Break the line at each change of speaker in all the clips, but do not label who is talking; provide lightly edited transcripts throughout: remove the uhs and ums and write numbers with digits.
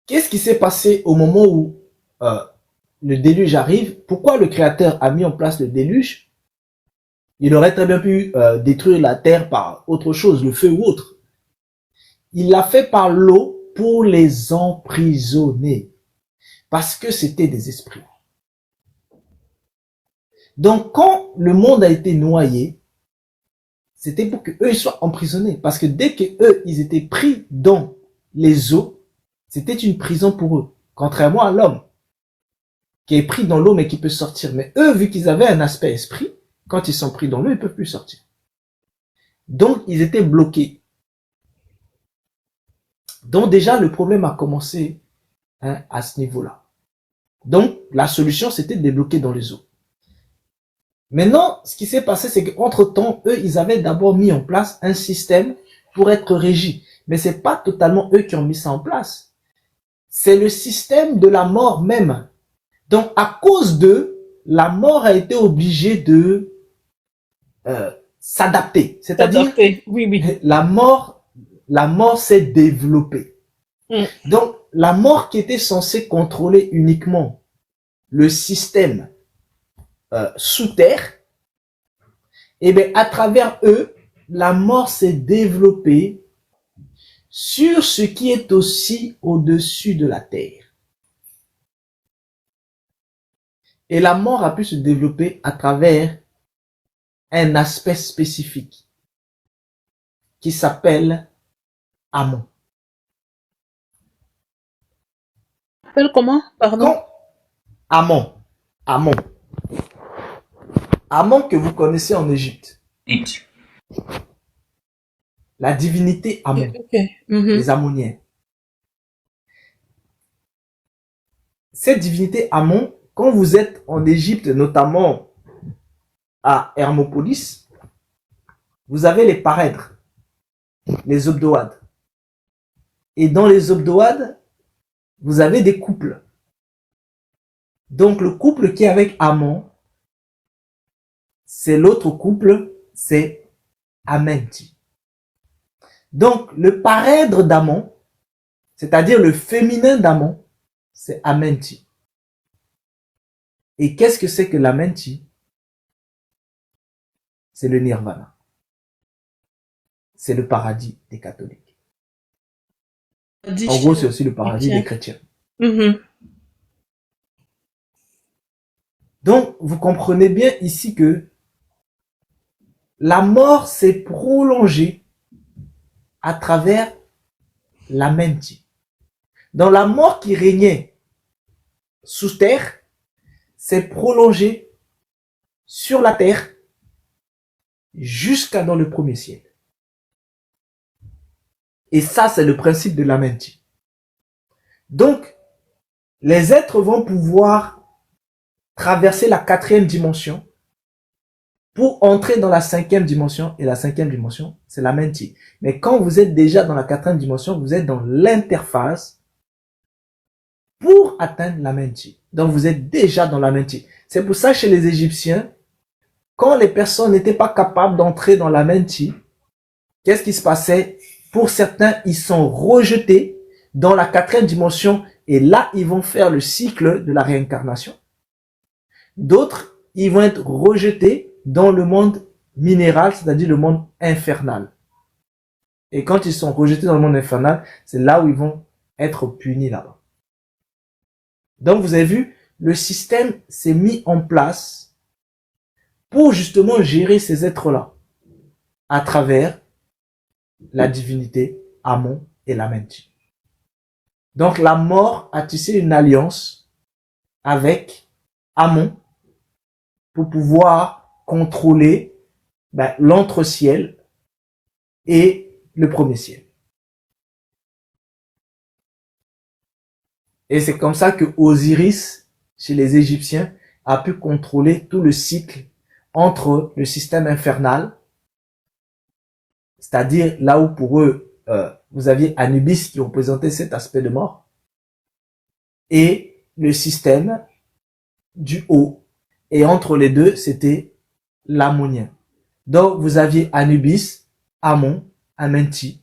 Qu'est-ce qui s'est passé au moment où euh, le déluge arrive? Pourquoi le Créateur a mis en place le déluge? Il aurait très bien pu détruire la terre par autre chose, le feu ou autre. Il l'a fait par l'eau pour les emprisonner, parce que c'était des esprits. Donc quand le monde a été noyé, c'était pour que eux soient emprisonnés, parce que dès que eux ils étaient pris dans les eaux, c'était une prison pour eux, contrairement à l'homme qui est pris dans l'eau mais qui peut sortir. Mais eux, vu qu'ils avaient un aspect esprit, quand ils sont pris dans l'eau, ils peuvent plus sortir. Donc ils étaient bloqués. Donc déjà le problème a commencé à ce niveau-là. Donc la solution c'était de les bloquer dans les eaux. Maintenant, ce qui s'est passé, c'est qu'entre-temps, eux, ils avaient d'abord mis en place un système pour être régis. Mais c'est pas totalement eux qui ont mis ça en place. C'est le système de la mort même. Donc, à cause d'eux, la mort a été obligée de s'adapter. C'est-à-dire,
Oui, oui.
la mort s'est développée.
Mm.
Donc, la mort qui était censée contrôler uniquement le système sous terre, et bien à travers eux, la mort s'est développée sur ce qui est aussi au-dessus de la terre. Et la mort a pu se développer à travers un aspect spécifique qui s'appelle Amon.
Appelle comment? Pardon?
Quand Amon, Amon, Amon que vous connaissez en Égypte, la divinité Amon,
Ok. Mhm.
les Ammoniens. Cette divinité Amon, quand vous êtes en Égypte, notamment à Hermopolis, vous avez les parèdres, les obdoades. Et dans les obdoades, vous avez des couples. Donc le couple qui est avec Amon, c'est l'autre couple, c'est Amenti. Donc le parèdre d'Amon, c'est-à-dire le féminin d'Amon, c'est Amenti. Et qu'est-ce que c'est que l'Amenti? C'est le nirvana. C'est le paradis des catholiques. En gros, c'est aussi le paradis des chrétiens.
Mhm.
Donc, vous comprenez bien ici que la mort s'est prolongée à travers l'Amenti. Dans la mort qui régnait sous terre, s'est prolongée sur la terre jusqu'à dans le premier ciel. Et ça, c'est le principe de l'Amenti. Donc, les êtres vont pouvoir traverser la 4e dimension pour entrer dans la 5e dimension. Et la 5e dimension, c'est l'Amenti. Mais quand vous êtes déjà dans la 4e dimension, vous êtes dans l'interface pour atteindre l'Amenti. Donc, vous êtes déjà dans l'Amenti. C'est pour ça que chez les Égyptiens, quand les personnes n'étaient pas capables d'entrer dans l'Amenti, qu'est-ce qui se passait? Pour certains, ils sont rejetés dans la 4e dimension et là, ils vont faire le cycle de la réincarnation. D'autres, ils vont être rejetés dans le monde minéral, c'est-à-dire le monde infernal. Et quand ils sont rejetés dans le monde infernal, c'est là où ils vont être punis là-bas. Donc, vous avez vu, le système s'est mis en place pour justement gérer ces êtres-là à travers la divinité Amon et l'Amenti. Donc, la mort a tissé une alliance avec Amon pour pouvoir contrôler l'entre-ciel et le premier ciel. Et c'est comme ça que Osiris, chez les Égyptiens, a pu contrôler tout le cycle entre le système infernal, c'est-à-dire là où pour eux, vous aviez Anubis qui représentait cet aspect de mort, et le système du haut. Et entre les deux, c'était l'ammonien. Donc, vous aviez Anubis, Amon, Amenti,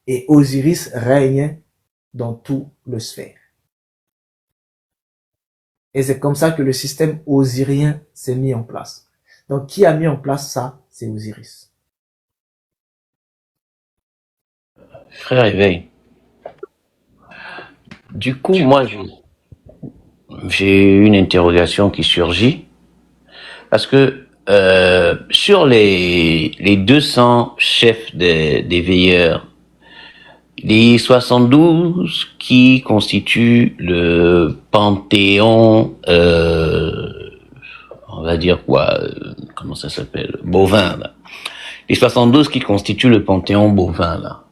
et Osiris règne dans tout le sphère. Et c'est comme ça que le système osirien s'est mis en place. Donc, qui a mis en place ça? C'est Osiris.
Frère Éveil. Du coup, moi, j'ai une interrogation qui surgit. Parce que sur les 200 chefs des veilleurs, les 72 qui constituent le panthéon, on va dire quoi, comment ça s'appelle, bovin, là. Les 72 qui constituent le panthéon bovin, là.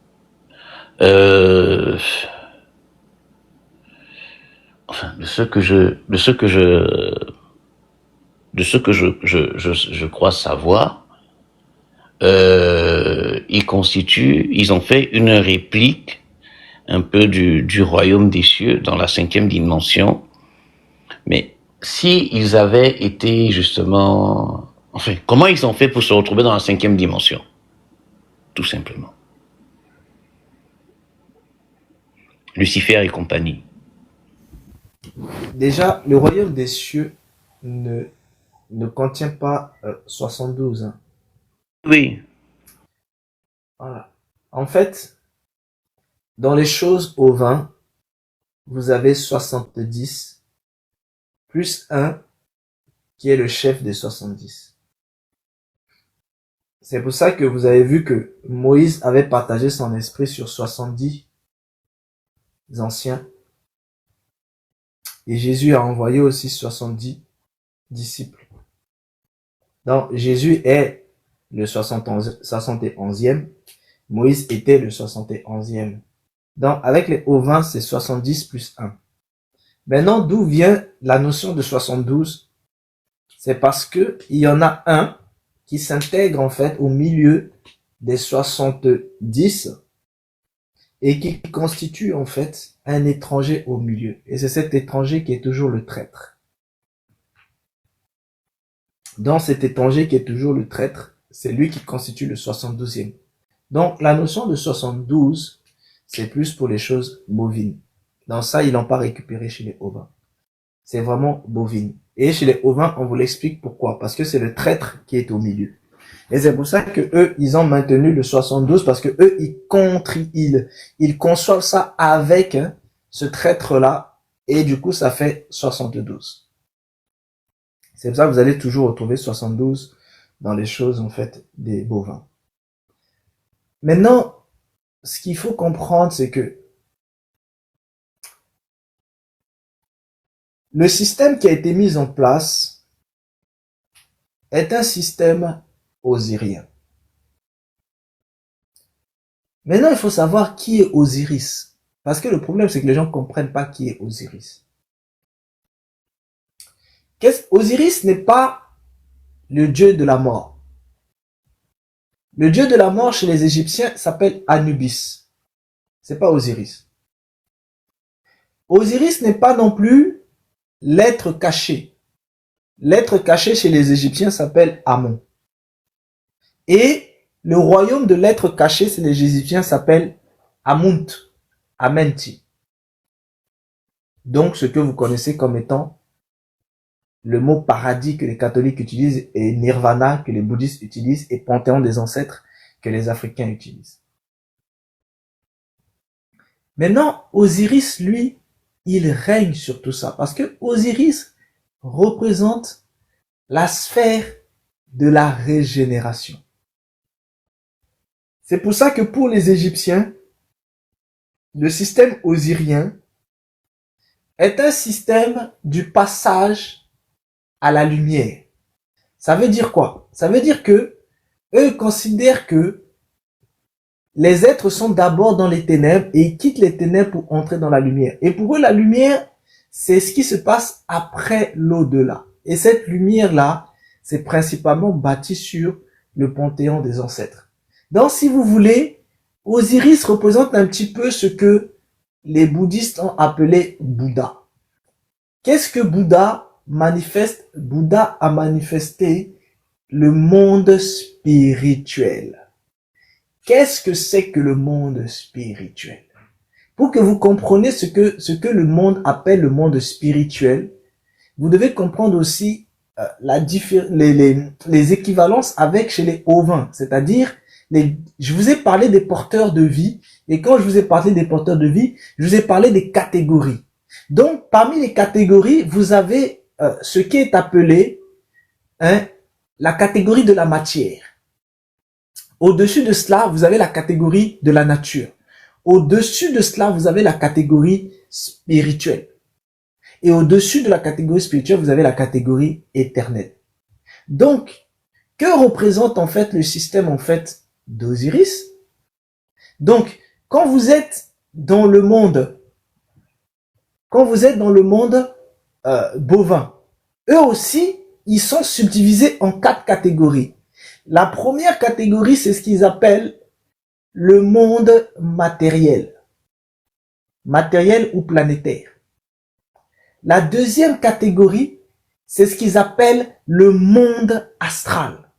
Enfin, de ce que je crois savoir, ils ont fait une réplique un peu du royaume des cieux dans la 5e dimension. Mais si ils avaient été justement, enfin, comment ils ont fait pour se retrouver dans la 5e dimension? Tout simplement. Lucifer et compagnie.
Déjà, le royaume des cieux ne contient pas 72. Hein.
Oui.
Voilà. En fait, dans les choses au 20, vous avez 70 plus 1 qui est le chef des 70. C'est pour ça que vous avez vu que Moïse avait partagé son esprit sur 70 anciens. Et Jésus a envoyé aussi 70 disciples. Donc Jésus est le 71e. Moïse était le 71e. Donc avec les ovins, c'est 70 plus 1. Maintenant, d'où vient la notion de 72? C'est parce que il y en a un qui s'intègre en fait au milieu des 70 et qui constitue en fait un étranger au milieu. Et c'est cet étranger qui est toujours le traître. Dans cet étranger qui est toujours le traître, c'est lui qui constitue le 72e. Donc la notion de 72, c'est plus pour les choses bovines. Dans ça, ils n'ont pas récupéré chez les ovins. C'est vraiment bovine. Et chez les ovins, on vous l'explique pourquoi. Parce que c'est le traître qui est au milieu. Et c'est pour ça que eux, ils ont maintenu le 72 parce que eux, ils conçoivent ça avec ce traître-là. Et du coup, ça fait 72. C'est pour ça que vous allez toujours retrouver 72 dans les choses, en fait, des bovins. Maintenant, ce qu'il faut comprendre, c'est que le système qui a été mis en place est un système osirien. Maintenant, il faut savoir qui est Osiris. Parce que le problème, c'est que les gens ne comprennent pas qui est Osiris. Osiris n'est pas le dieu de la mort. Le dieu de la mort chez les Égyptiens s'appelle Anubis. C'est pas Osiris. Osiris n'est pas non plus l'être caché. L'être caché chez les Égyptiens s'appelle Amon. Et le royaume de l'être caché chez les Égyptiens s'appelle Amunt, Amenti. Donc ce que vous connaissez comme étant le mot paradis que les catholiques utilisent et nirvana que les bouddhistes utilisent et panthéon des ancêtres que les africains utilisent. Maintenant, Osiris, lui, il règne sur tout ça parce que Osiris représente la sphère de la régénération. C'est pour ça que pour les Égyptiens, le système osirien est un système du passage à la lumière. Ça veut dire quoi? Ça veut dire que eux considèrent que les êtres sont d'abord dans les ténèbres et ils quittent les ténèbres pour entrer dans la lumière. Et pour eux, la lumière, c'est ce qui se passe après l'au-delà. Et cette lumière-là, c'est principalement bâti sur le panthéon des ancêtres. Donc, si vous voulez, Osiris représente un petit peu ce que les bouddhistes ont appelé Bouddha. Qu'est-ce que Bouddha manifeste? Bouddha a manifesté le monde spirituel. Qu'est-ce que c'est que le monde spirituel? Pour que vous compreniez ce que le monde appelle le monde spirituel, vous devez comprendre aussi les équivalences avec chez les ovins, c'est-à-dire je vous ai parlé des porteurs de vie, et quand je vous ai parlé des porteurs de vie, je vous ai parlé des catégories. Donc, parmi les catégories, vous avez ce qui est appelé la catégorie de la matière. Au-dessus de cela, vous avez la catégorie de la nature. Au-dessus de cela, vous avez la catégorie spirituelle. Et au-dessus de la catégorie spirituelle, vous avez la catégorie éternelle. Donc, que représente en fait le système en fait d'Osiris? Donc, quand vous êtes dans le monde, bovin, eux aussi, ils sont subdivisés en 4 catégories. La première catégorie, c'est ce qu'ils appellent le monde matériel. Matériel ou planétaire. La deuxième catégorie, c'est ce qu'ils appellent le monde astral.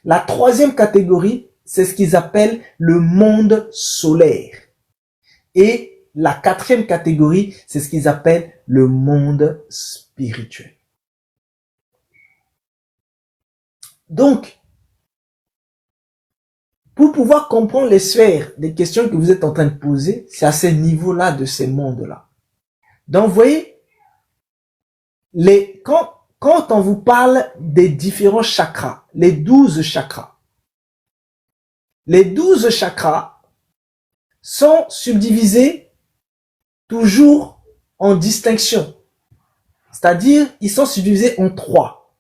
La troisième catégorie, c'est ce qu'ils appellent le monde solaire. Et la quatrième catégorie, c'est ce qu'ils appellent le monde spirituel. Donc, pour pouvoir comprendre les sphères des questions que vous êtes en train de poser, c'est à ces niveaux-là de ces mondes-là. Donc, vous voyez, quand on vous parle des différents chakras, les 12 chakras sont subdivisés toujours en distinction. C'est-à-dire, ils sont subdivisés en 3.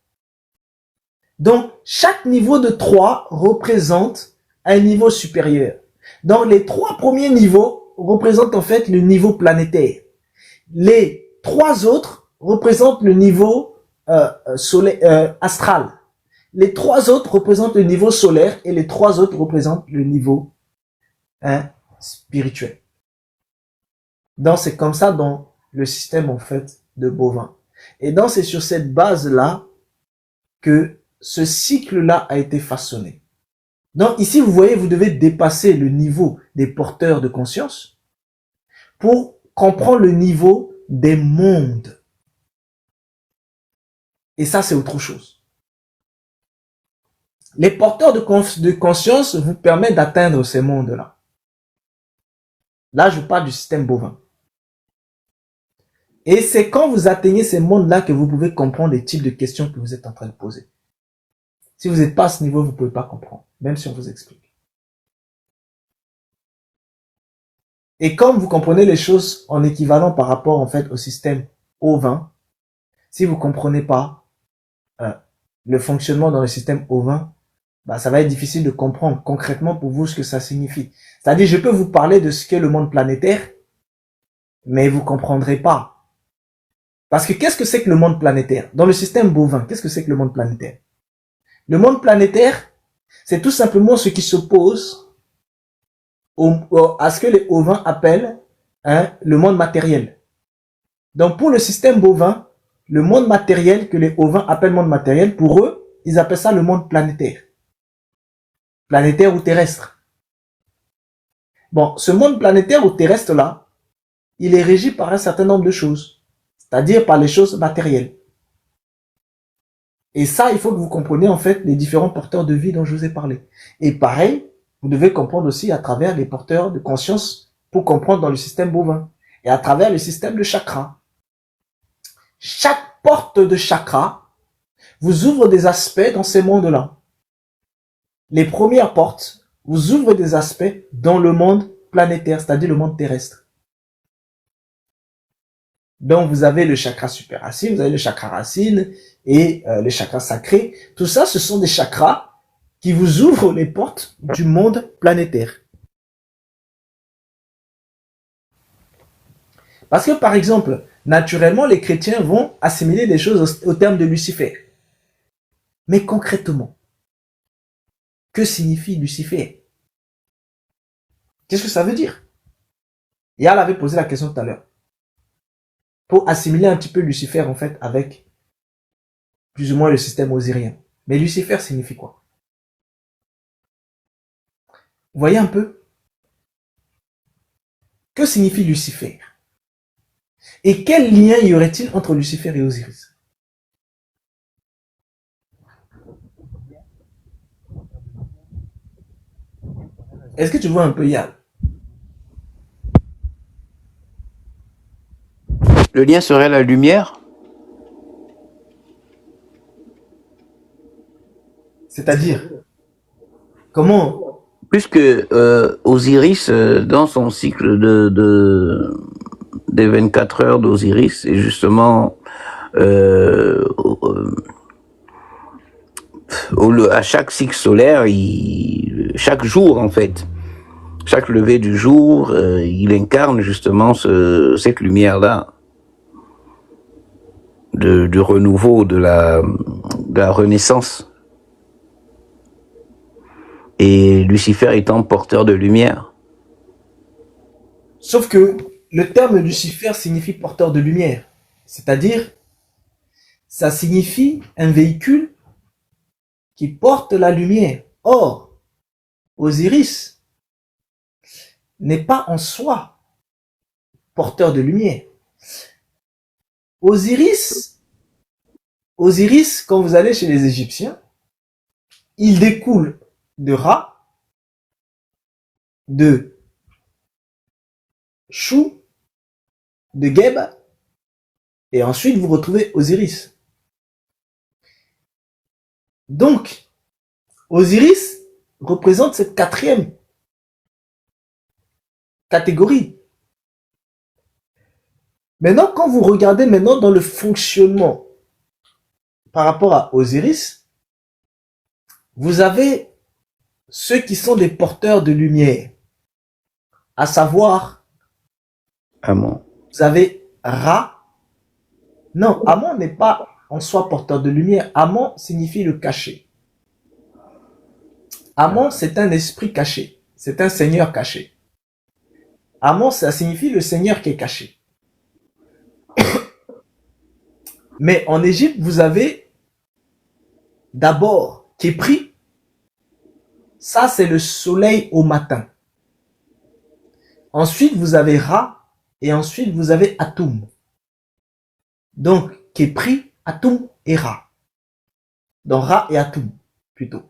Donc, chaque niveau de 3 représente un niveau supérieur. Donc, les 3 premiers niveaux représentent en fait le niveau planétaire. Les 3 autres représentent le niveau astral. Les 3 autres représentent le niveau solaire et les 3 autres représentent le niveau spirituel. Donc, c'est comme ça dans le système en fait de bovin. Et donc, c'est sur cette base-là que ce cycle-là a été façonné. Donc, ici, vous voyez, vous devez dépasser le niveau des porteurs de conscience pour comprendre le niveau des mondes. Et ça, c'est autre chose. Les porteurs de conscience vous permettent d'atteindre ces mondes-là. Là, je parle du système bovin. Et c'est quand vous atteignez ces mondes-là que vous pouvez comprendre les types de questions que vous êtes en train de poser. Si vous n'êtes pas à ce niveau, vous ne pouvez pas comprendre, même si on vous explique. Et comme vous comprenez les choses en équivalent par rapport en fait au système ovin, si vous ne comprenez pas le fonctionnement dans le système ovin, ça va être difficile de comprendre concrètement pour vous ce que ça signifie. C'est-à-dire, je peux vous parler de ce qu'est le monde planétaire, mais vous ne comprendrez pas. Parce que qu'est-ce que c'est que le monde planétaire? Dans le système bovin, qu'est-ce que c'est que le monde planétaire? Le monde planétaire, c'est tout simplement ce qui s'oppose à ce que les ovins appellent le monde matériel. Donc pour le système bovin, le monde matériel que les ovins appellent monde matériel, pour eux, ils appellent ça le monde planétaire. Planétaire ou terrestre. Bon, ce monde planétaire ou terrestre-là, il est régi par un certain nombre de choses, c'est-à-dire par les choses matérielles. Et ça, il faut que vous compreniez en fait les différents porteurs de vie dont je vous ai parlé. Et pareil, vous devez comprendre aussi à travers les porteurs de conscience pour comprendre dans le système bovin et à travers le système de chakra. Chaque porte de chakra vous ouvre des aspects dans ces mondes-là. Les premières portes vous ouvrent des aspects dans le monde planétaire, c'est-à-dire le monde terrestre. Donc, vous avez le chakra super racine, vous avez le chakra racine et le chakra sacré. Tout ça, ce sont des chakras qui vous ouvrent les portes du monde planétaire. Parce que, par exemple, naturellement, les chrétiens vont assimiler des choses au terme de Lucifer. Mais concrètement, que signifie Lucifer? Qu'est-ce que ça veut dire? Yal avait posé la question tout à l'heure. Pour assimiler un petit peu Lucifer, en fait, avec plus ou moins le système osirien. Mais Lucifer signifie quoi? Vous voyez un peu? Que signifie Lucifer? Et quel lien y aurait-il entre Lucifer et Osiris? Est-ce que tu vois un peu Yann?
Le lien serait la lumière.
C'est-à-dire, comment?
Puisque Osiris, dans son cycle des 24 heures d'Osiris, est justement à chaque cycle solaire, chaque jour en fait, chaque lever du jour, il incarne justement cette lumière-là du renouveau, de la renaissance. Et Lucifer étant porteur de lumière.
Sauf que le terme Lucifer signifie porteur de lumière. C'est-à-dire, ça signifie un véhicule qui porte la lumière. Or, Osiris n'est pas en soi porteur de lumière. Osiris, quand vous allez chez les Égyptiens, il découle de Ra, de Chou, de Geb, et ensuite vous retrouvez Osiris. Donc, Osiris représente cette quatrième catégorie. Maintenant, quand vous regardez maintenant dans le fonctionnement par rapport à Osiris, vous avez ceux qui sont des porteurs de lumière, à savoir,
Amon.
vous avez Ra. Non, Amon n'est pas en soi porteur de lumière. Amon signifie le caché. Amon, c'est un esprit caché. C'est un seigneur caché. Amon, ça signifie le seigneur qui est caché. Mais en Égypte, vous avez d'abord Képri. Ça, c'est le soleil au matin. Ensuite, vous avez Ra. Et ensuite, vous avez Atum. Donc, Képri, Atum et Ra. Donc, Ra et Atum, plutôt.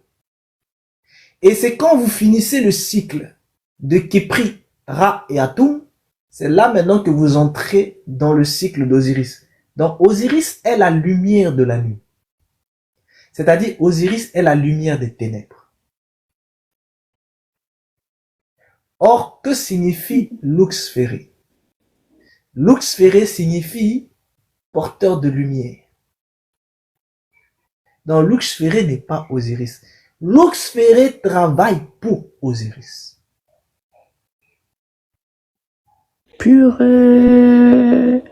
Et c'est quand vous finissez le cycle de Képri, Ra et Atum, c'est là maintenant que vous entrez dans le cycle d'Osiris. Donc, Osiris est la lumière de la nuit. C'est-à-dire, Osiris est la lumière des ténèbres. Or, que signifie Lux Ferré? Lux Ferré signifie porteur de lumière. Donc, Lux Ferré n'est pas Osiris. Lux Ferré travaille pour Osiris.
Purée.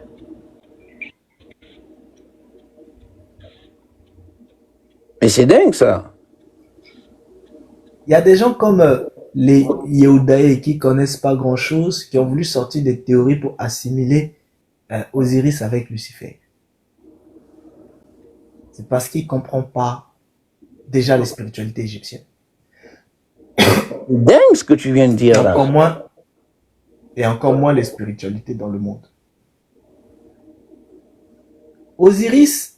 Mais c'est dingue ça.
Il y a des gens comme les Yehudaïs qui connaissent pas grand chose, qui ont voulu sortir des théories pour assimiler Osiris avec Lucifer. C'est parce qu'ils ne comprennent pas déjà les spiritualités égyptiennes.
C'est dingue ce que tu viens de dire là.
Et encore moins les spiritualités dans le monde. Osiris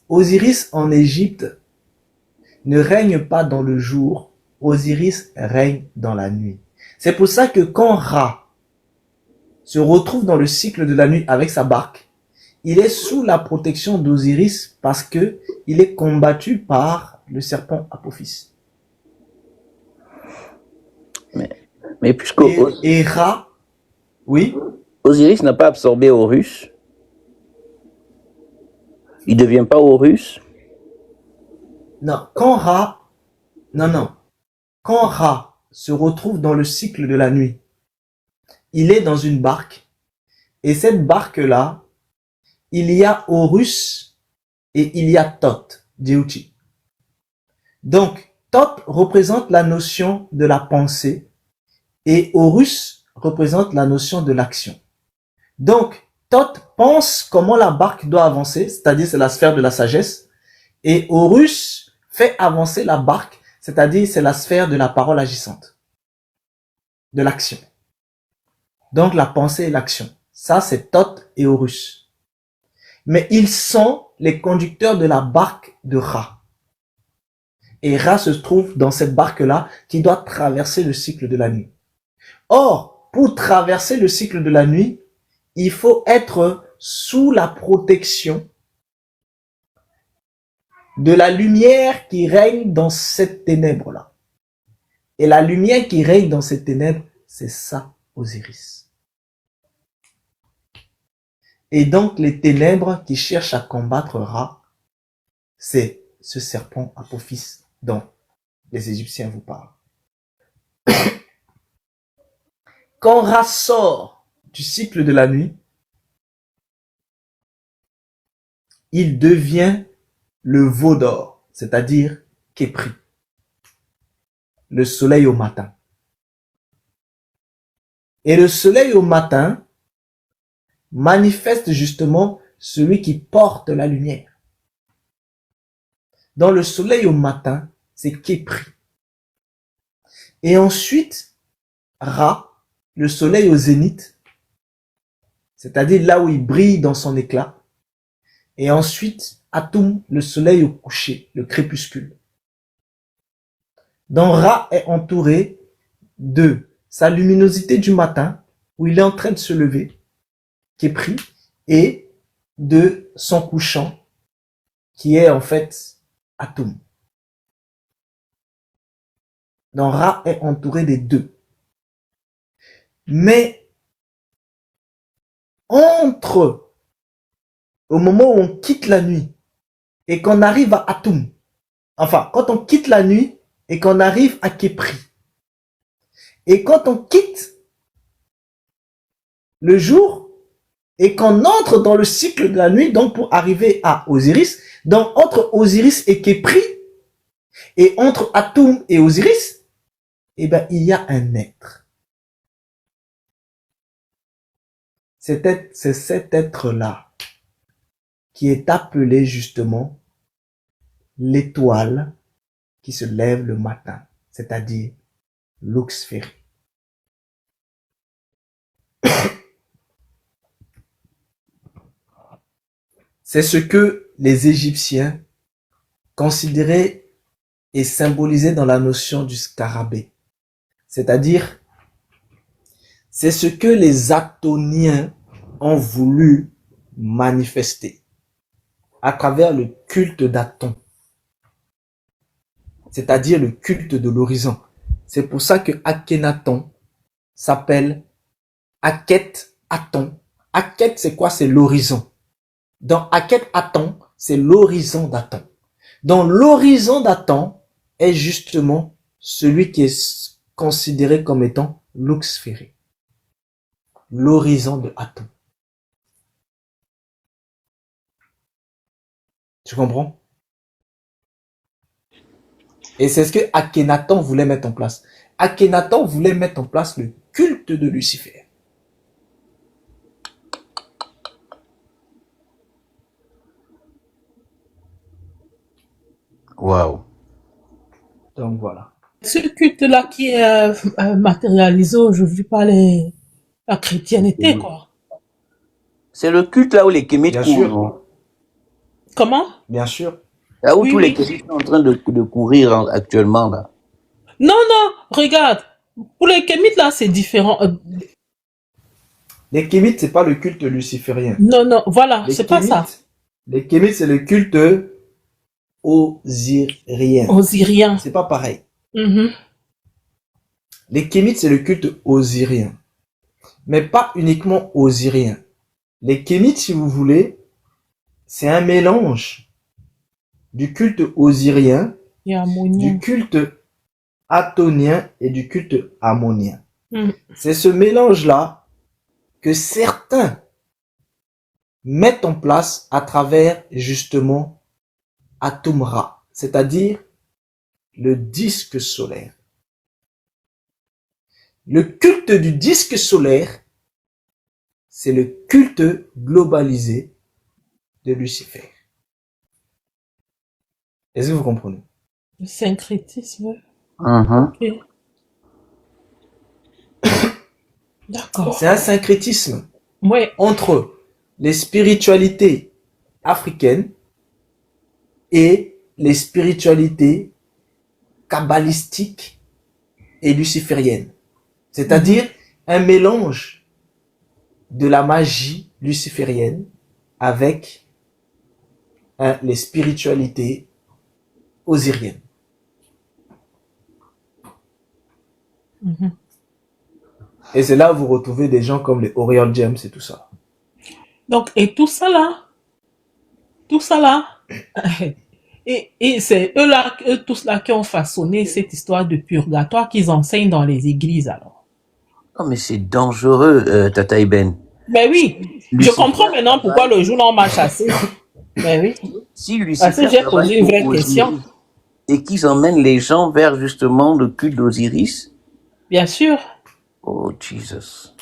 en Égypte ne règne pas dans le jour, Osiris règne dans la nuit. C'est pour ça que quand Ra se retrouve dans le cycle de la nuit avec sa barque, il est sous la protection d'Osiris parce que il est combattu par le serpent Apophis.
Mais puisque
et Ra, oui,
Osiris n'a pas absorbé Horus, il ne devient pas Horus.
Non, quand Ra se retrouve dans le cycle de la nuit, il est dans une barque, et cette barque-là, il y a Horus et il y a Thoth, Djeuti. Donc, Thoth représente la notion de la pensée, et Horus représente la notion de l'action. Donc, Thoth pense comment la barque doit avancer, c'est-à-dire c'est la sphère de la sagesse, et Horus fait avancer la barque, c'est-à-dire c'est la sphère de la parole agissante, de l'action. Donc la pensée et l'action. Ça, c'est Thoth et Horus. Mais ils sont les conducteurs de la barque de Ra. Et Ra se trouve dans cette barque-là qui doit traverser le cycle de la nuit. Or, pour traverser le cycle de la nuit, il faut être sous la protection de la lumière qui règne dans cette ténèbre-là. Et la lumière qui règne dans cette ténèbre, c'est ça, Osiris. Et donc, les ténèbres qui cherchent à combattre Ra, c'est ce serpent Apophis dont les Égyptiens vous parlent. Quand Ra sort du cycle de la nuit, il devient le veau d'or, c'est-à-dire Képri, le soleil au matin. Et le soleil au matin manifeste justement celui qui porte la lumière. Dans le soleil au matin, c'est Képri. Et ensuite, Ra, le soleil au zénith, c'est-à-dire là où il brille dans son éclat. Et ensuite, Atum, le soleil au coucher, le crépuscule. Donc Ra est entouré de sa luminosité du matin, où il est en train de se lever, qui est pris, et de son couchant, qui est en fait Atum. Donc Ra est entouré des deux. Mais entre au moment où on quitte la nuit et qu'on arrive à Atum, enfin, quand on quitte la nuit et qu'on arrive à Képri, et quand on quitte le jour et qu'on entre dans le cycle de la nuit, donc pour arriver à Osiris, donc entre Osiris et Képri, et entre Atum et Osiris, eh ben, il y a un être. C'est cet être-là qui est appelé justement l'étoile qui se lève le matin, c'est-à-dire l'Oxférie. C'est ce que les Égyptiens considéraient et symbolisaient dans la notion du scarabée. C'est-à-dire, c'est ce que les Atoniens ont voulu manifester à travers le culte d'Aton. C'est-à-dire le culte de l'horizon. C'est pour ça que Akhenaton s'appelle Akhet-Aton. Akhet, c'est quoi? C'est l'horizon. Dans Akhet-Aton, c'est l'horizon d'Aton. Donc l'horizon d'Aton est justement celui qui est considéré comme étant l'Oxférie. L'horizon de Aton. Tu comprends? Et c'est ce que Akhenaton voulait mettre en place. Akhenaton voulait mettre en place le culte de Lucifer.
Waouh.
Donc voilà.
Ce culte-là qui est matérialisé aujourd'hui par la chrétienté, quoi.
C'est le culte là où les Kémites
Bien
courent,
sûr.
non?
Comment?
Bien
Bien sûr.
Là où
Oui,
tous les
oui.
Kémites sont en train de courir actuellement, là.
Non, non, regarde. Pour les Kémites, là, c'est différent.
Les Kémites, c'est pas le culte luciférien.
Non, non, voilà,
Les
c'est pas ça.
Kémites, les Kémites, c'est le culte osirien.
Osirien.
C'est pas pareil.
Mhm.
Les Kémites, c'est le culte osirien. Mais pas uniquement osirien. Les Kémites, si vous voulez, c'est un mélange du culte osirien,
Et ammonien.
du culte atonien et du culte ammonien.
Mhm.
C'est ce mélange-là que certains mettent en place à travers justement Atum-Ra, c'est-à-dire le disque solaire. Le culte du disque solaire, c'est le culte globalisé de Lucifer. Est-ce que vous comprenez?
Le syncrétisme.
Mhm.
Ok. D'accord.
C'est un syncrétisme
Ouais.
entre les spiritualités africaines et les spiritualités kabbalistiques et lucifériennes. C'est-à-dire un mélange de la magie luciférienne avec les spiritualités osiriennes. Et c'est là où vous retrouvez des gens comme les Oriole James et tout ça.
Donc, et tout ça là, et c'est eux tous là qui ont façonné cette histoire de purgatoire qu'ils enseignent dans les églises alors.
Non, mais c'est dangereux, Tata Eben.
Ben oui, je comprends maintenant pourquoi le jour là on m'a chassé. Ben oui.
Si
Parce que
Lucifer
j'ai posé une vraie question.
et qu'ils emmènent les gens vers justement le culte d'Osiris.
Bien sûr.
Oh, Jesus.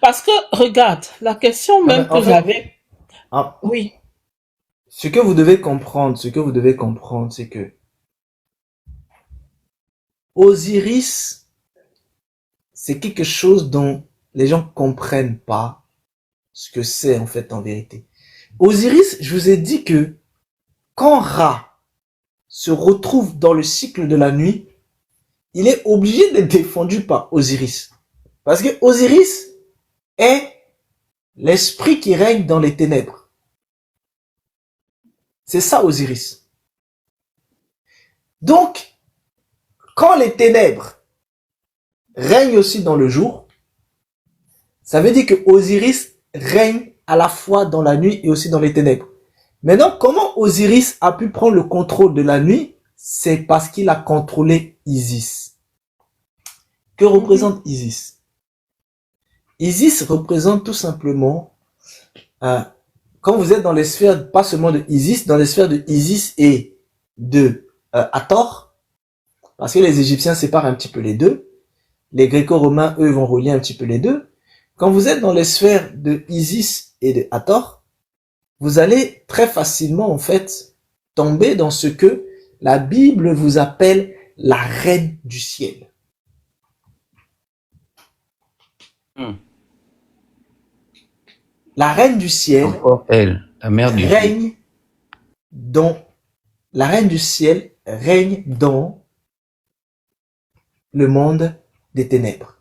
Parce que, regarde, la question même que j'avais... Oui.
Ce que vous devez comprendre, c'est que Osiris, c'est quelque chose dont les gens comprennent pas ce que c'est en fait en vérité. Osiris, je vous ai dit que quand Ra se retrouve dans le cycle de la nuit, il est obligé d'être défendu par Osiris. Parce que Osiris est l'esprit qui règne dans les ténèbres. C'est ça Osiris. Donc, quand les ténèbres règnent aussi dans le jour, ça veut dire que Osiris règne à la fois dans la nuit et aussi dans les ténèbres. Maintenant, comment Osiris a pu prendre le contrôle de la nuit? C'est parce qu'il a contrôlé Isis. Que représente Isis? Isis représente tout simplement, quand vous êtes dans les sphères, pas seulement de Isis, dans les sphères de Isis et de Hathor, parce que les Égyptiens séparent un petit peu les deux, les Gréco-Romains, eux, vont relier un petit peu les deux. Quand vous êtes dans les sphères de Isis et de Hathor, vous allez très facilement, en fait, tomber dans ce que la Bible vous appelle la reine du ciel. La reine du ciel,
encore elle, la mère du
règne dans, la reine du ciel règne dans le monde des ténèbres.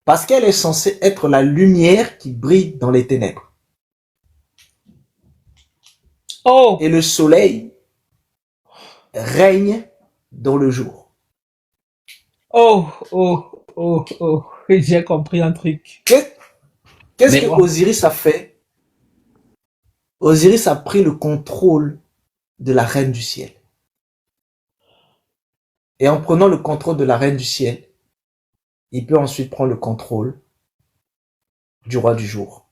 Parce qu'elle est censée être la lumière qui brille dans les ténèbres.
Oh.
Et le soleil règne dans le jour.
Oh, j'ai compris un truc.
Qu'est-ce que Osiris a fait? Osiris a pris le contrôle de la reine du ciel. Et en prenant le contrôle de la reine du ciel, il peut ensuite prendre le contrôle du roi du jour.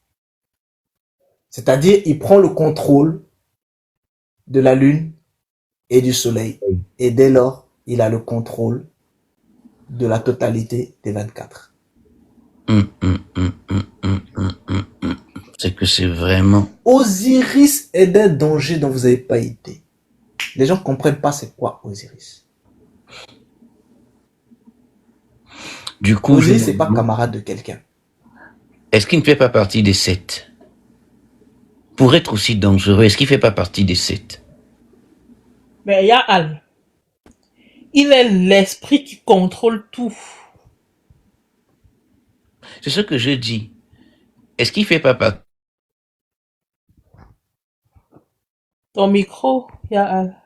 C'est-à-dire, il prend le contrôle de la lune et du soleil. Et dès lors, il a le contrôle de la totalité des 24.
C'est que c'est vraiment...
Osiris est d'un danger dont vous n'avez pas idée. Les gens ne comprennent pas c'est quoi Osiris.
Du coup,
Osiris n'est pas camarade de quelqu'un.
Est-ce qu'il ne fait pas partie des 7? Pour être aussi dangereux, est-ce qu'il ne fait pas partie des 7?
Mais il y a Al. Il est l'esprit qui contrôle tout.
C'est ce que je dis. Est-ce qu'il ne fait pas partie?
Ton micro, il y a Al.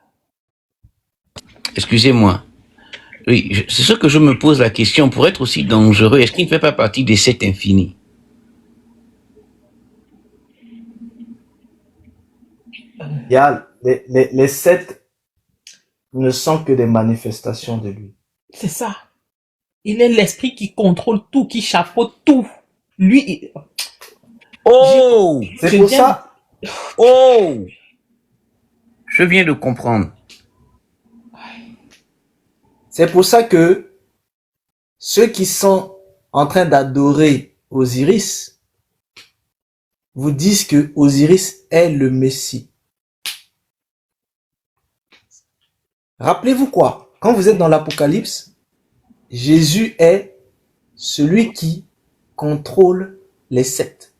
Excusez-moi. Oui, c'est ce que je me pose la question. Pour être aussi dangereux, est-ce qu'il ne fait pas partie des 7 infinis?
Il y a les 7 ne sont que des manifestations de lui.
C'est ça. Il est l'esprit qui contrôle tout, qui chapeaute tout. Lui,
oh!
C'est pour ça.
Oh! Je viens de comprendre.
C'est pour ça que ceux qui sont en train d'adorer Osiris vous disent que Osiris est le Messie. Rappelez-vous quoi? Quand vous êtes dans l'Apocalypse, Jésus est celui qui contrôle les 7.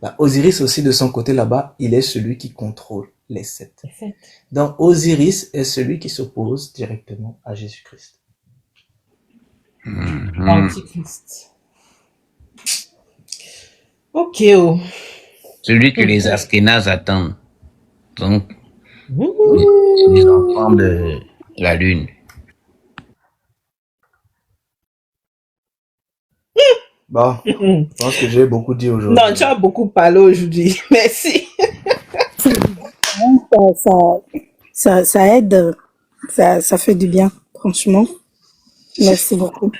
Bah, Osiris aussi, de son côté là-bas, il est celui qui contrôle les sept.
Les sept.
Donc Osiris est celui qui s'oppose directement à Jésus-Christ.
L'Antichrist. Ok, oh.
Celui que les Askénazes attendent. Donc,
Ouh.
les enfants de la lune.
Bon, je pense que j'ai beaucoup dit aujourd'hui.
Non, tu as beaucoup parlé aujourd'hui. Merci.
Ça aide, ça fait du bien, franchement. Merci beaucoup.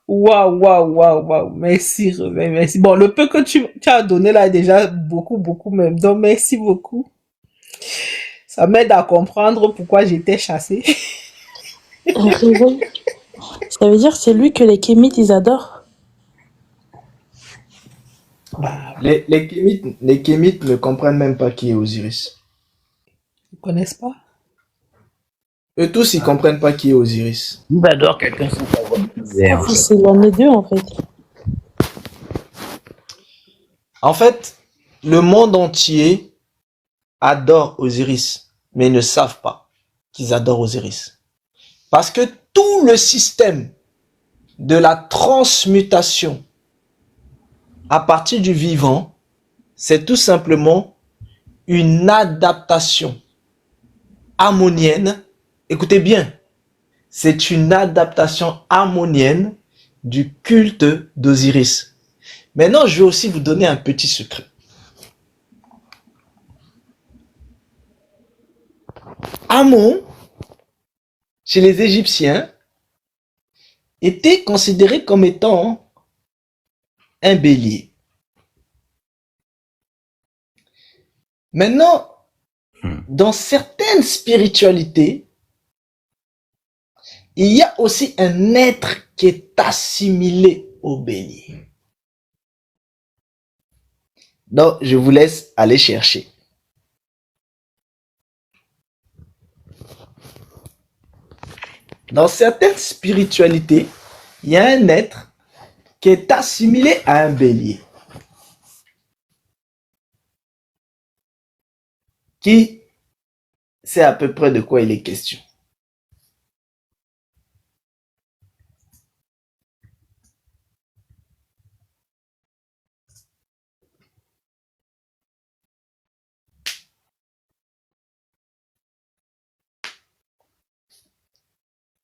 Waouh, waouh, waouh, waouh. Merci, Rebelle, merci. Bon, le peu que tu as donné là est déjà beaucoup, beaucoup même. Donc, merci beaucoup. Ça m'aide à comprendre pourquoi j'étais chassée.
Réveil. Ça veut dire que c'est lui que les Kémites, ils adorent.
Les Kémites ne comprennent même pas qui est Osiris.
Ils ne connaissent pas.
Eux tous, ils comprennent pas qui est Osiris.
Ils adorent quelqu'un sans savoir qui il est, en fait.
C'est l'un des deux, en fait.
En fait, le monde entier adore Osiris, mais ils ne savent pas qu'ils adorent Osiris. Parce que tout le système de la transmutation à partir du vivant, c'est tout simplement une adaptation ammonienne. Écoutez bien, c'est une adaptation ammonienne du culte d'Osiris. Maintenant, je vais aussi vous donner un petit secret. Amon, chez les Égyptiens, était considéré comme étant un bélier. Maintenant, dans certaines spiritualités, il y a aussi un être qui est assimilé au bélier. Donc, je vous laisse aller chercher. Dans certaines spiritualités, il y a un être qui est assimilé à un bélier. Qui sait à peu près de quoi il est question?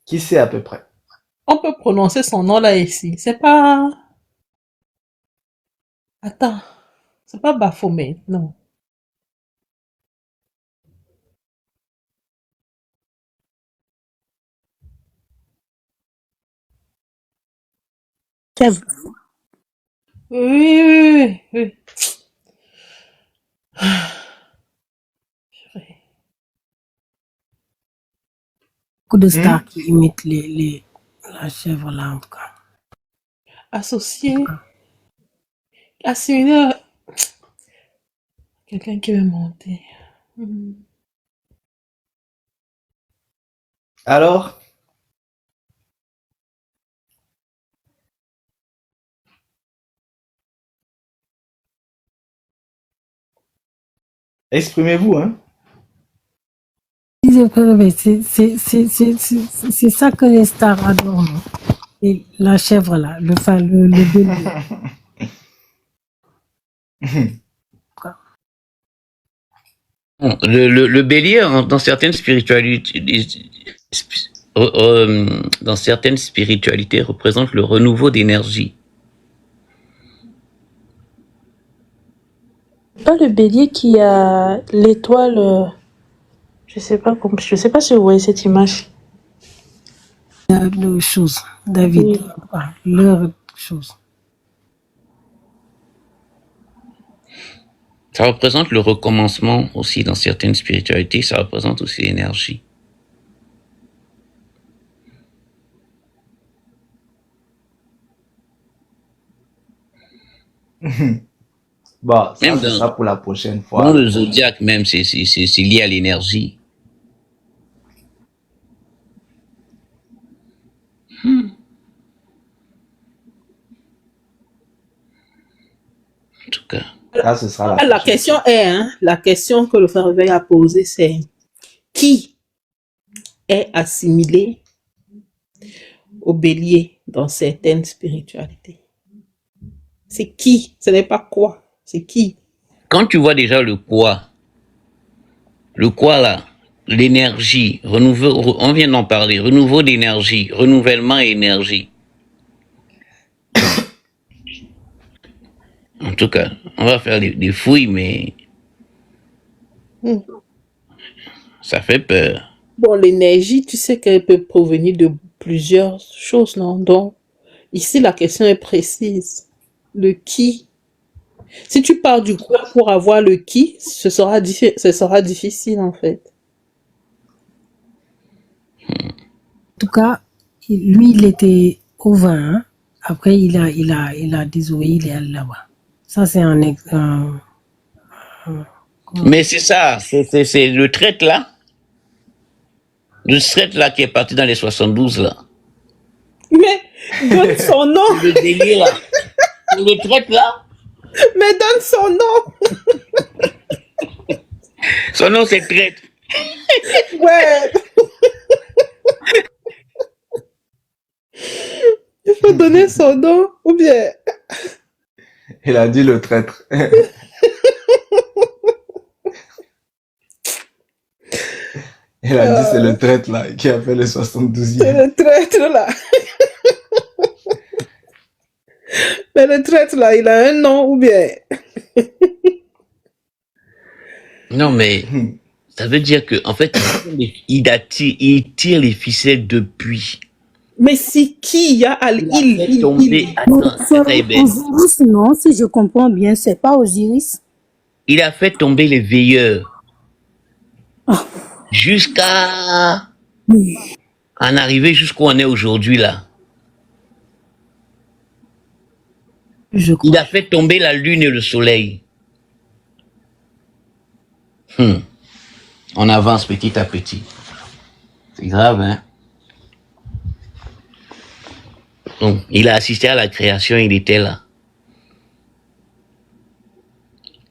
Qui sait à peu près?
On peut prononcer son nom là ici. C'est pas... Attends. C'est pas Baphomet, non.
Kev,
Oui.
beaucoup de stars qui imitent la chèvre là, en tout cas.
Associé. Assimilé. Quelqu'un qui veut monter.
Alors, exprimez-vous, hein?
C'est ça que les stars adorent, non? Et la chèvre là, le bélier.
Le bélier, dans certaines spiritualités, représente le renouveau d'énergie.
Pas le bélier qui a l'étoile. Je sais pas si vous voyez cette image.
Leur chose, David.
Oui.
Leur chose.
Ça représente le recommencement aussi dans certaines spiritualités, ça représente aussi l'énergie.
Bon, ça,
Même
c'est ça pour la prochaine fois.
Dans le zodiaque même, c'est lié à l'énergie. En tout cas.
Là, ce sera la
La
prochaine
question
fois.
est, la question que le frère Réveil a posée, c'est qui est assimilé au bélier dans certaines spiritualités? C'est qui? Ce n'est pas quoi, c'est qui?
Quand tu vois déjà le quoi là, l'énergie, renouveau, on vient d'en parler, renouveau d'énergie, renouvellement et énergie. En tout cas, on va faire des fouilles, mais
Hmm.
ça fait peur.
Bon, l'énergie, tu sais qu'elle peut provenir de plusieurs choses, non? Donc, ici, la question est précise. Le qui. Si tu pars du quoi pour avoir le qui, ce sera difficile, en fait.
En tout cas, lui, il était au vin. Hein. Après, il a désobéi, il est allé là-bas. Ça, c'est
Mais c'est ça, c'est le traite là. Le traite là qui est parti dans les 72 là.
Mais donne son nom,
Le délire là. Le traite là.
mais donne son nom.
Son nom c'est traite.
Ouais, il faut donner son nom, ou bien...
Il a dit le traître. Il a dit c'est le traître là qui a fait le
C'est
72e.
le traître là. Mais le traître là, il a un nom ou bien...
Non mais ça veut dire que en fait il tire les ficelles depuis.
Mais c'est qui? Il y a
Il a fait tomber.
Non,
Attends,
c'est
Taïben.
Osiris, non, si je comprends bien, c'est pas Osiris.
Il a fait tomber les veilleurs jusqu'à
Oui,
en arriver jusqu'où on est aujourd'hui là.
je crois.
Il a fait tomber la lune et le soleil. On avance petit à petit. C'est grave, hein? Donc, il a assisté à la création, il était là.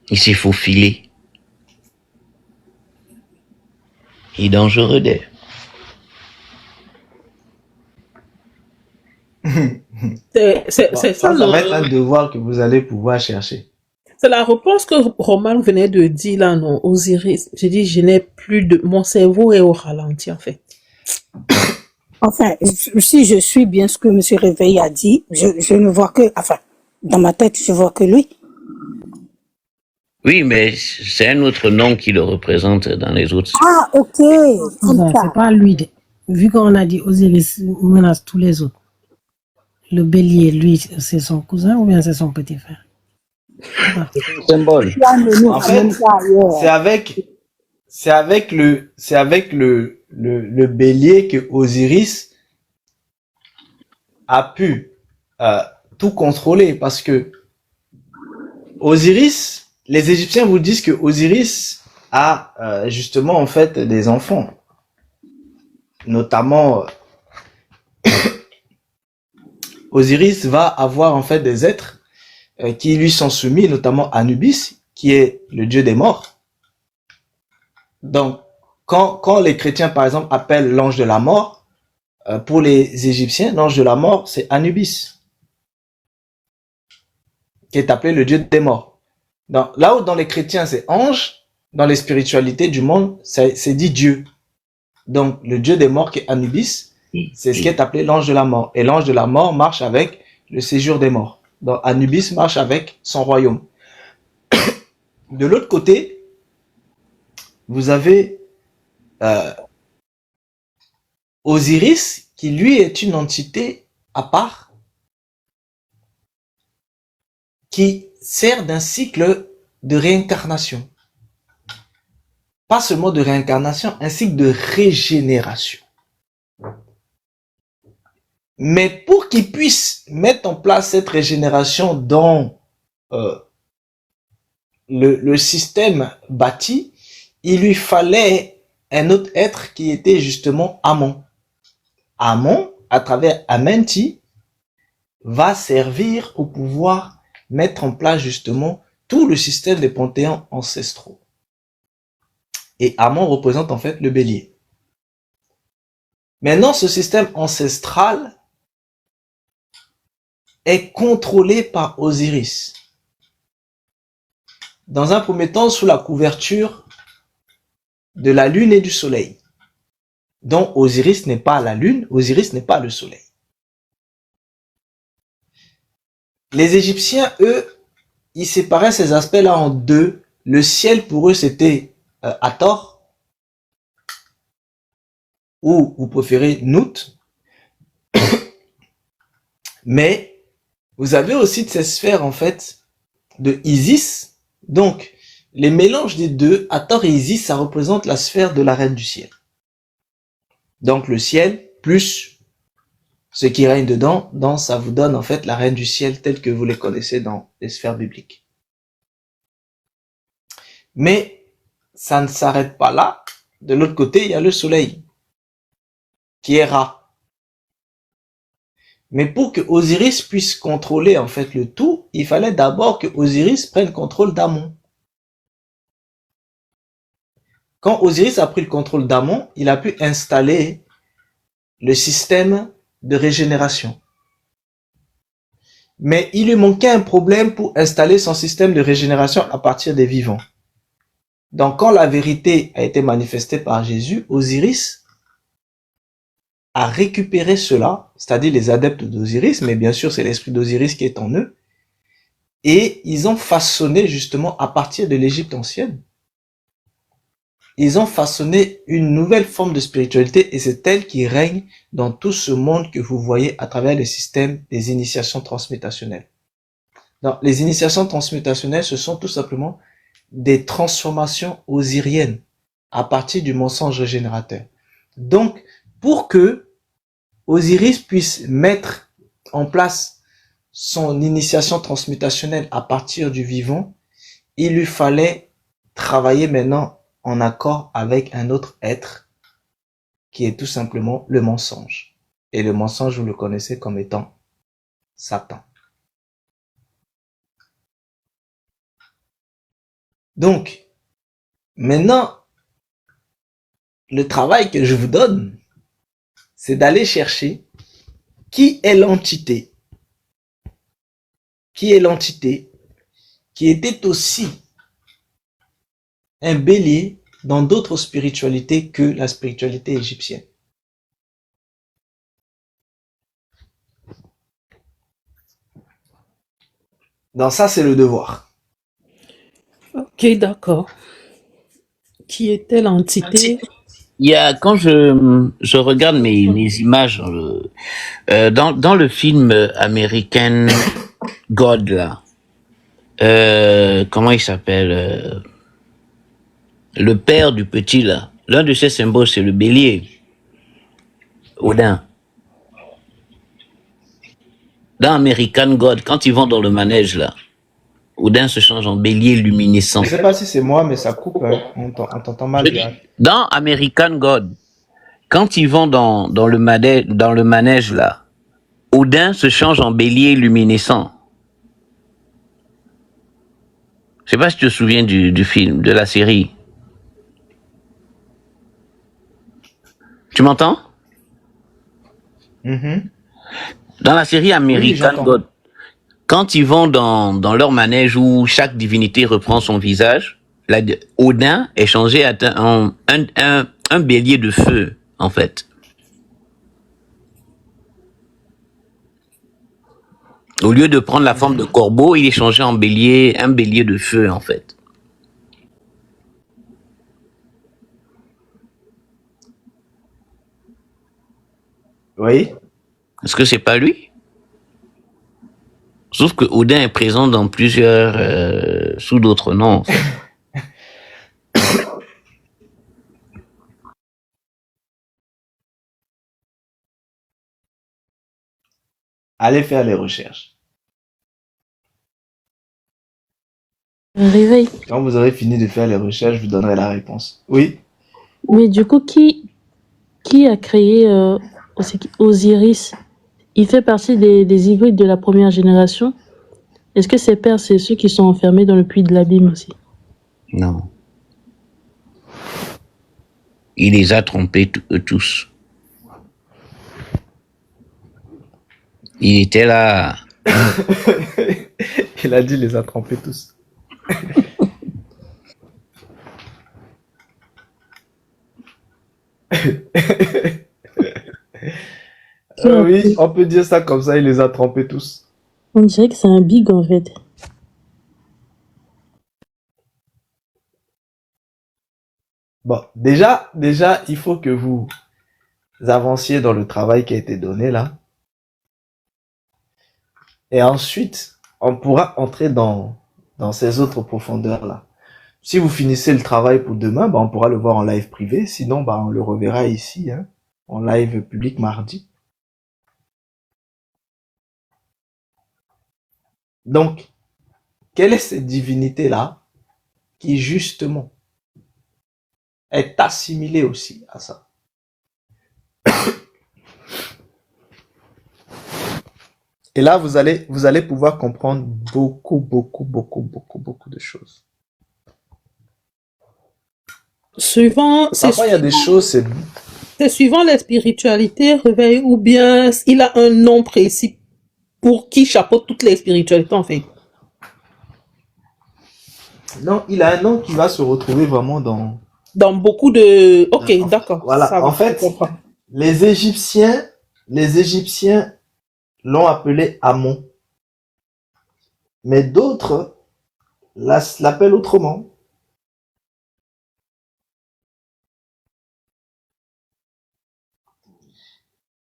Il s'est faufilé. Il est dangereux d'ailleurs.
C'est
Bon,
ça,
ça va être un devoir que vous allez pouvoir chercher.
c'est la réponse que Roman venait de dire là, non, Osiris. J'ai dit, je n'ai plus de... Mon cerveau est au ralenti, en fait.
Enfin, si je suis bien ce que M. Réveil a dit, je ne vois que, enfin, dans ma tête, je vois que lui.
Oui, mais c'est un autre nom qui le représente dans les autres.
Ah, ok, comme
Non,
ça.
c'est pas lui. Vu qu'on a dit Osiris menace tous les autres. Le bélier, lui, c'est son cousin ou bien c'est son petit frère?
Symbole.
Là, ne nous
En fait,
ramène pas ailleurs.
c'est avec le bélier que Osiris a pu tout contrôler parce que Osiris, les Égyptiens vous disent que Osiris a justement en fait des enfants, notamment Osiris va avoir en fait des êtres qui lui sont soumis, notamment Anubis, qui est le dieu des morts. Donc, quand les chrétiens, par exemple, appellent l'ange de la mort, pour les Égyptiens, l'ange de la mort, c'est Anubis, qui est appelé le dieu des morts. Donc, là où dans les chrétiens, c'est ange, dans les spiritualités du monde, c'est dit Dieu. Donc, le dieu des morts qui est Anubis, c'est ce qui est appelé l'ange de la mort. Et l'ange de la mort marche avec le séjour des morts. Donc, Anubis marche avec son royaume. De l'autre côté, vous avez Osiris, qui lui est une entité à part, qui sert d'un cycle de réincarnation. Pas seulement de réincarnation, un cycle de régénération. Mais pour qu'il puisse mettre en place cette régénération dans le système bâti, il lui fallait un autre être qui était justement Amon. Amon, à travers Amenti, va servir au pouvoir mettre en place justement tout le système des panthéons ancestraux. Et Amon représente en fait le bélier. Maintenant, ce système ancestral est contrôlé par Osiris. Dans un premier temps, sous la couverture de la lune et du soleil. Donc Osiris n'est pas la lune, Osiris n'est pas le soleil. Les Égyptiens, eux, ils séparaient ces aspects-là en deux. Le ciel, pour eux, c'était Hathor, ou vous préférez Nout. Mais vous avez aussi de ces sphères, en fait, de Isis. Donc, les mélanges des deux, Hathor et Isis, ça représente la sphère de la reine du ciel. Donc, le ciel, plus ce qui règne dedans, ça vous donne en fait la reine du ciel telle que vous les connaissez dans les sphères bibliques. Mais ça ne s'arrête pas là. De l'autre côté, il y a le soleil, qui est Ra. Mais pour que Osiris puisse contrôler en fait le tout, il fallait d'abord que Osiris prenne contrôle d'Amon. Quand Osiris a pris le contrôle d'Amon, il a pu installer le système de régénération. Mais il lui manquait un problème pour installer son système de régénération à partir des vivants. Donc quand la vérité a été manifestée par Jésus, Osiris a récupéré cela, c'est-à-dire les adeptes d'Osiris, mais bien sûr c'est l'esprit d'Osiris qui est en eux, et ils ont façonné justement à partir de l'Égypte ancienne, ils ont façonné une nouvelle forme de spiritualité et c'est elle qui règne dans tout ce monde que vous voyez à travers le système des initiations transmutationnelles. Donc, les initiations transmutationnelles, ce sont tout simplement des transformations osiriennes à partir du mensonge régénérateur. Donc, pour que Osiris puisse mettre en place son initiation transmutationnelle à partir du vivant, il lui fallait travailler maintenant en accord avec un autre être qui est tout simplement le mensonge. Et le mensonge, vous le connaissez comme étant Satan. Donc, maintenant, le travail que je vous donne, c'est d'aller chercher qui est l'entité. Qui est l'entité qui était aussi un bélier dans d'autres spiritualités que la spiritualité égyptienne. Donc ça, c'est le devoir.
Ok, d'accord. Qui était l'entité?
Il y a, quand je regarde mes images dans le film American God là, comment il s'appelle, le père du petit là, l'un de ses symboles c'est le bélier, Odin. Dans American God, quand ils vont dans le manège là, Odin se change en bélier luminescent.
Je sais pas si c'est moi, mais ça coupe, hein. On t'entend mal.
Dans American God, quand ils vont dans le manège là, Odin se change en bélier luminescent. Je sais pas si tu te souviens du film, de la série. Tu m'entends? Dans la série American God, quand ils vont dans leur manège où chaque divinité reprend son visage, Odin est changé à un bélier de feu, en fait. Au lieu de prendre la forme de corbeau, il est changé en un bélier de feu, en fait.
Oui.
Est-ce que c'est pas lui? Sauf que Odin est présent dans plusieurs, sous d'autres noms. En fait.
Allez faire les recherches.
Réveil.
Quand vous aurez fini de faire les recherches, je vous donnerai la réponse. Oui.
Mais du coup, qui a créé Osiris? Il fait partie des hybrides de la première génération? Est-ce que ces pères, c'est ceux qui sont enfermés dans le puits de l'abîme aussi?
Non. Il les a trompés eux tous. Il était là.
Il a dit les a trompés tous. Oui, on peut dire ça comme ça, il les a trompés tous.
On dirait que c'est un big en fait.
Bon, déjà, il faut que vous avanciez dans le travail qui a été donné là. Et ensuite, on pourra entrer dans ces autres profondeurs là. Si vous finissez le travail pour demain, bah, on pourra le voir en live privé. Sinon, bah, on le reverra ici, hein, en live public mardi. Donc, quelle est cette divinité-là qui, justement, est assimilée aussi à ça? Et là, vous allez pouvoir comprendre beaucoup de choses. Parfois, il y a des choses,
C'est suivant la spiritualité, réveil, ou bien il a un nom précis pour qui chapeaute toutes les spiritualités en fait.
non, il a un nom qui va se retrouver vraiment
Dans beaucoup de... Ok, d'accord.
Voilà,
Ça va,
en fait,
je comprends.
les Égyptiens l'ont appelé Amon. Mais d'autres l'appellent autrement.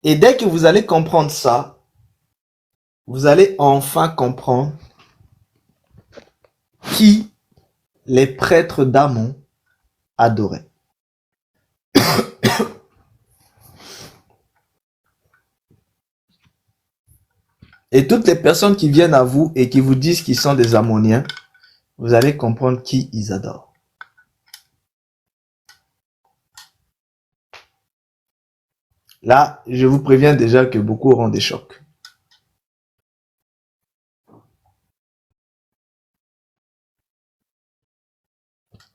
Et dès que vous allez comprendre ça, vous allez enfin comprendre qui les prêtres d'Amon adoraient. Et toutes les personnes qui viennent à vous et qui vous disent qu'ils sont des Ammoniens, vous allez comprendre qui ils adorent. Là, je vous préviens déjà que beaucoup auront des chocs.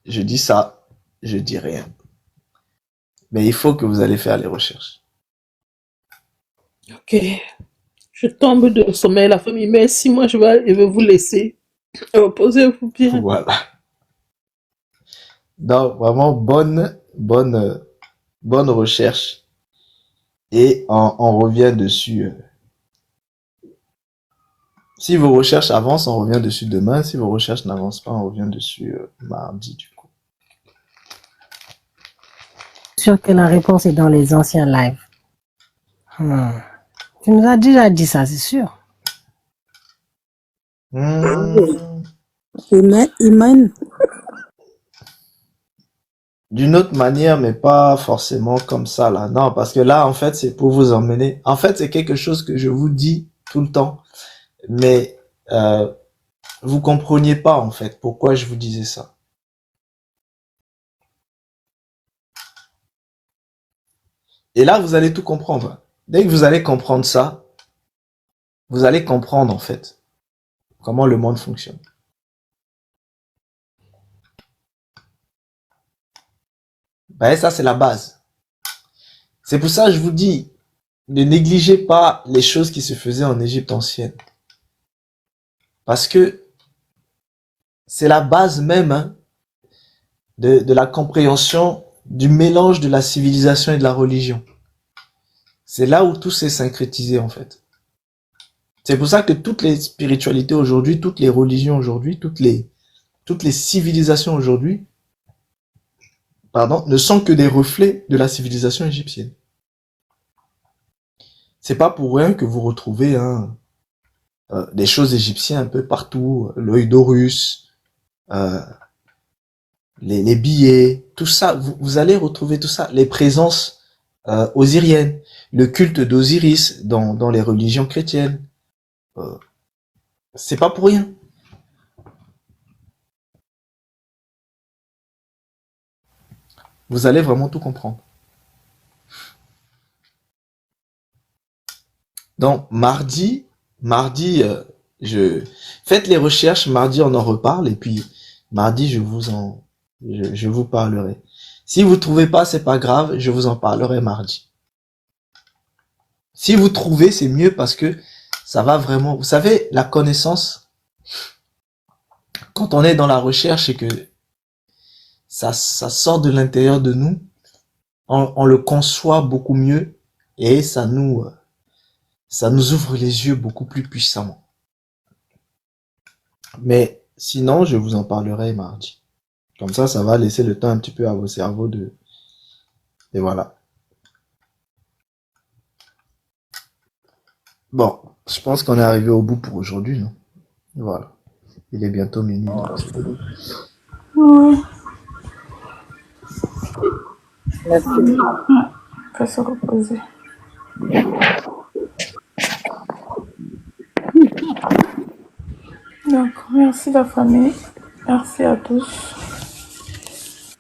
Je dis ça, je dis rien. Mais il faut que vous allez faire les recherches.
Ok. Je tombe de sommeil, la famille. Merci, moi je vais vous laisser. Reposez-vous bien.
Voilà. Donc, vraiment, bonne recherche. Et on revient dessus. Si vos recherches avancent, on revient dessus demain. Si vos recherches n'avancent pas, on revient dessus mardi, du coup.
Sûr que la réponse est dans les anciens lives. Tu nous as déjà dit ça, c'est sûr.
Iman.
D'une autre manière, mais pas forcément comme ça, là. Non, parce que là, en fait, c'est pour vous emmener. En fait, c'est quelque chose que je vous dis tout le temps. Mais vous compreniez pas, en fait, pourquoi je vous disais ça. Et là, vous allez tout comprendre. Dès que vous allez comprendre ça, vous allez comprendre, en fait, comment le monde fonctionne. Ben, ça, c'est la base. C'est pour ça que je vous dis, ne négligez pas les choses qui se faisaient en Égypte ancienne. Parce que c'est la base même, hein, de la compréhension du mélange de la civilisation et de la religion. C'est là où tout s'est syncrétisé, en fait. C'est pour ça que toutes les spiritualités aujourd'hui, toutes les religions aujourd'hui, toutes les civilisations aujourd'hui, ne sont que des reflets de la civilisation égyptienne. C'est pas pour rien que vous retrouvez des choses égyptiennes un peu partout, l'œil d'Horus, les billets, tout ça, vous allez retrouver tout ça, les présences osiriennes, le culte d'Osiris dans les religions chrétiennes. C'est pas pour rien. Vous allez vraiment tout comprendre. Donc mardi, Faites les recherches, mardi on en reparle et puis mardi je vous parlerai. Si vous trouvez pas, c'est pas grave, je vous en parlerai mardi. Si vous trouvez, c'est mieux parce que ça va vraiment, vous savez, la connaissance, quand on est dans la recherche et que ça sort de l'intérieur de nous, on le conçoit beaucoup mieux et ça nous ouvre les yeux beaucoup plus puissamment. Mais sinon, je vous en parlerai mardi. Comme ça va laisser le temps un petit peu à vos cerveaux et voilà. Bon, je pense qu'on est arrivé au bout pour aujourd'hui, non? Voilà. Il est bientôt minuit.
Ouais.
Merci.
Faut se reposer. Donc, merci la famille. Merci à tous.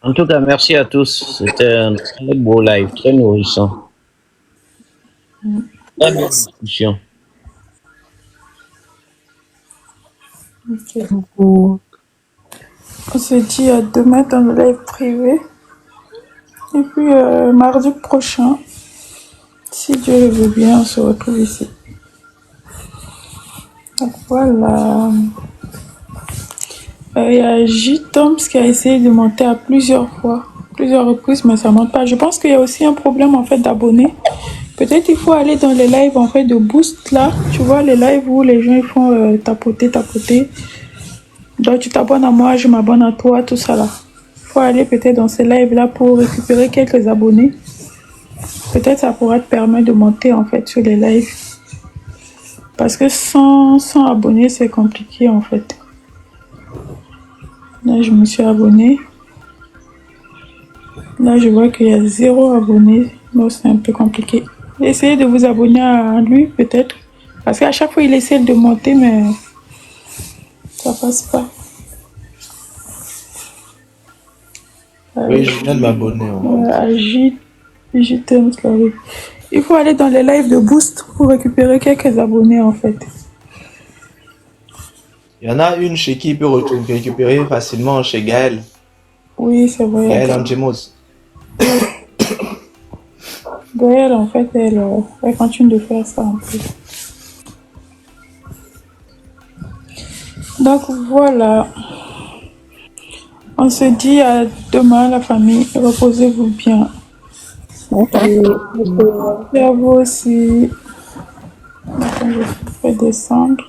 En tout cas, merci à tous. C'était un très beau live, très nourrissant. Très bonne discussion.
Ok.
Beaucoup.
On se dit à demain dans le live privé. Et puis mardi prochain, si Dieu le veut bien, on se retrouve ici. Donc voilà. Il y a J-Toms qui a essayé de monter à plusieurs reprises, mais ça ne monte pas. Je pense qu'il y a aussi un problème en fait d'abonnés. Peut-être il faut aller dans les lives en fait de boost là. Tu vois les lives où les gens ils font tapoter. Donc tu t'abonnes à moi, je m'abonne à toi, tout ça là. Il faut aller peut-être dans ces lives là pour récupérer quelques abonnés. Peut-être ça pourra te permettre de monter en fait sur les lives. Parce que sans abonnés c'est compliqué en fait. Là je me suis abonné. Là je vois qu'il y a 0 abonné. Donc c'est un peu compliqué. Essayez de vous abonner à lui peut-être. Parce qu'à chaque fois il essaie de monter mais ça passe pas.
Oui, je viens de m'abonner.
À JTM, il faut aller dans les lives de boost pour récupérer quelques abonnés en fait.
Il y en a une chez qui il peut récupérer facilement, chez Gaël.
Oui, c'est vrai.
Gaël Angemose.
Gaël, en fait, elle continue de faire ça un peu. Donc voilà. On se dit à demain, la famille. Reposez-vous bien.
Merci.
Et à vous aussi. Attends, je vais descendre.